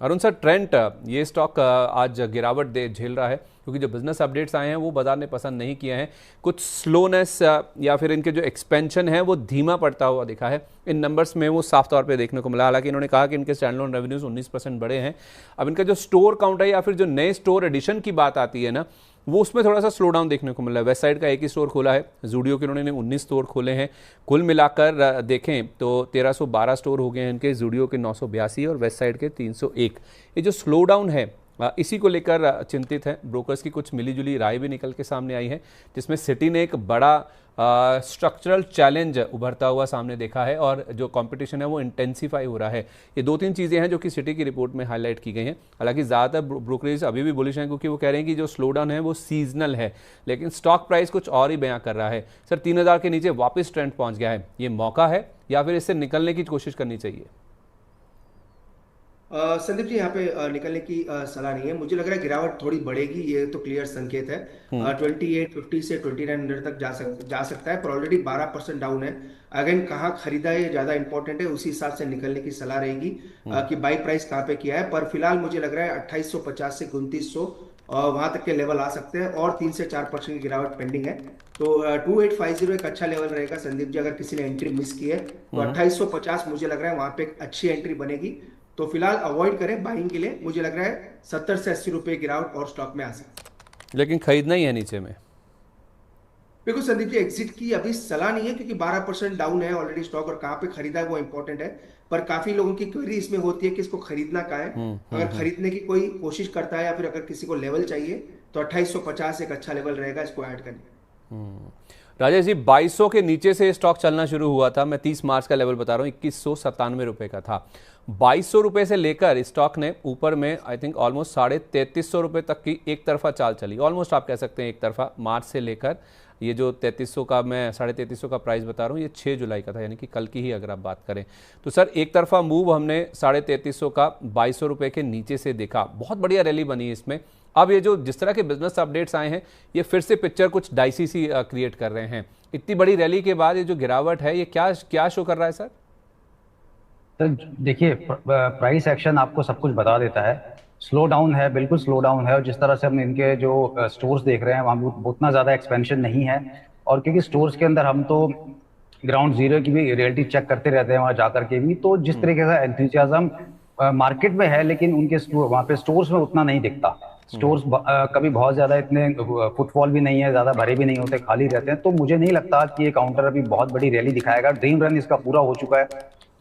Arun sir, Trent ये stock आज गिरावट दे झेल रहा है क्योंकि जो बिजनेस अपडेट्स आए हैं वो बाजार ने पसंद नहीं किए हैं। कुछ स्लोनेस या फिर इनके जो एक्सपेंशन है वो धीमा पड़ता हुआ दिखा है। इन नंबर्स में वो साफ तौर पे देखने को मिला। हालांकि इन्होंने कहा कि इनके स्टैंडअलोन रेवेन्यूज 19% बढ़े हैं। अब इनका जो स्टोर काउंट है या फिर जो नए स्टोर एडिशन की बात आती है ना, वो उसमें थोड़ा सा स्लो डाउन देखने को मिला है। वेस्ट साइड का एक ही स्टोर खोला है, जूडियो के उन्होंने 19 स्टोर खोले हैं। कुल मिलाकर देखें तो 1312 स्टोर हो गए हैं इनके, जूडियो के 982 और वेस्ट साइड के 301। ये जो स्लो डाउन है इसी को लेकर चिंतित है। ब्रोकर्स की कुछ मिलीजुली राय भी निकल के सामने आई है, जिसमें सिटी ने एक बड़ा स्ट्रक्चरल चैलेंज उभरता हुआ सामने देखा है और जो कंपटीशन है वो इंटेंसीफाई हो रहा है। ये दो तीन चीज़ें हैं जो कि सिटी की रिपोर्ट में हाईलाइट की गई हैं। हालांकि ज़्यादातर ब्रोकरेज अभी भी बुलिश हैं क्योंकि वो कह रहे हैं कि जो स्लो डाउन है वो सीजनल है, लेकिन स्टॉक प्राइस कुछ और ही बयां कर रहा है। सर, 3000 के नीचे वापस ट्रेंड पहुंच गया है, ये मौका है या फिर इससे निकलने की कोशिश करनी चाहिए? संदीप जी, यहाँ पे निकलने की सलाह नहीं है। मुझे लग रहा है गिरावट थोड़ी बढ़ेगी, ये तो क्लियर संकेत है। 2850 से 2900 तक जा सकता है, पर ऑलरेडी 12% डाउन है। अगेन कहाँ खरीदा है ये ज्यादा इंपॉर्टेंट है, उसी हिसाब से निकलने की सलाह रहेगी कि बाई प्राइस कहाँ पे किया है। पर फिलहाल मुझे लग रहा है 2850 से 2900 वहां तक के लेवल आ सकते हैं और 3 से 4% की गिरावट पेंडिंग है। तो 2850 एक अच्छा लेवल रहेगा संदीप जी। अगर किसी ने एंट्री मिस की है तो 2850 मुझे लग रहा है वहां पे एक अच्छी एंट्री बनेगी। तो फिलहाल अवॉइड करें बाइंग के लिए। मुझे लग रहा है 70 से 80 रुपए गिरावट और स्टॉक में आ सकती है। लेकिन खरीदना ही है नीचे में। बिल्कुल संदीप जी, एग्जिट की अभी सलाह नहीं है क्योंकि 12% डाउन है ऑलरेडी स्टॉक, और कहाँ पे खरीदा है वो इंपॉर्टेंट है। पर काफी लोगों की क्वेरी इसमें होती है कि इसको खरीदना कहाँ है। अगर खरीदने की कोई कोशिश करता है या फिर अगर किसी को लेवल चाहिए तो 2850 एक अच्छा लेवल रहेगा इसको ऐड करने का। राजेश जी, 2200 के नीचे से स्टॉक चलना शुरू हुआ था। मैं 30 मार्च का लेवल बता रहा हूँ, 2197 रुपए का था। 2200 रुपए से लेकर स्टॉक ने ऊपर में आई थिंक ऑलमोस्ट 3350 रुपए तक की एक तरफा चाल चली। ऑलमोस्ट आप कह सकते हैं एक तरफा, मार्च से लेकर ये जो 3300 का, मैं 3350 का प्राइस बता रहा हूँ, ये 6 जुलाई का था, यानी कि कल की ही अगर आप बात करें तो सर एक तरफा मूव हमने 3350 का 2200 रुपए के नीचे से देखा। बहुत बढ़िया रैली बनी है इसमें। अब ये जो जिस तरह के बिजनेस अपडेट्स आए हैं, ये फिर से पिक्चर कुछ डाइसी सी क्रिएट कर रहे हैं। इतनी बड़ी रैली के बाद ये जो गिरावट है, ये क्या क्या शो कर रहा है सर? तो देखिए, प्राइस एक्शन आपको सब कुछ बता देता है। स्लो डाउन है, बिल्कुल स्लो डाउन है। और जिस तरह से हम इनके जो स्टोर्स देख रहे हैं वहाँ भी उतना ज़्यादा एक्सपेंशन नहीं है। और क्योंकि स्टोर्स के अंदर हम तो ग्राउंड जीरो की भी रियलिटी चेक करते रहते हैं वहाँ जा करके भी, तो जिस तरीके का एंथुजियाज्म मार्केट में है, लेकिन उनके वहाँ पे स्टोर्स में उतना नहीं दिखता। स्टोर्स कभी बहुत ज्यादा इतने फुटफॉल भी नहीं है, ज्यादा भरे भी नहीं होते, खाली रहते हैं। तो मुझे नहीं लगता कि ये काउंटर अभी बहुत बड़ी रैली दिखाएगा। ड्रीम रन इसका पूरा हो चुका है।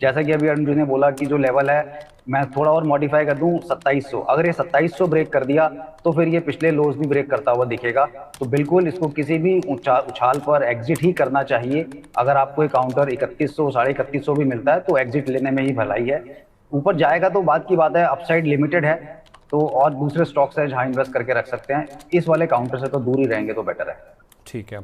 जैसा कि अभी अरुण जी ने बोला कि जो लेवल है, मैं थोड़ा और मॉडिफाई कर दूं 2700। अगर ये 2700 ब्रेक कर दिया तो फिर ये पिछले लोज भी ब्रेक करता हुआ दिखेगा। तो बिल्कुल इसको किसी भी उछाल पर एग्जिट ही करना चाहिए। अगर आपको एक काउंटर 3100 3150 भी मिलता है तो एग्जिट लेने में ही भलाई है। ऊपर जाएगा तो बात की बात है, अपसाइड लिमिटेड है। तो और दूसरे स्टॉक्स है जहां इन्वेस्ट करके रख सकते हैं। इस वाले काउंटर से तो दूर ही रहेंगे तो बेटर है। ठीक है।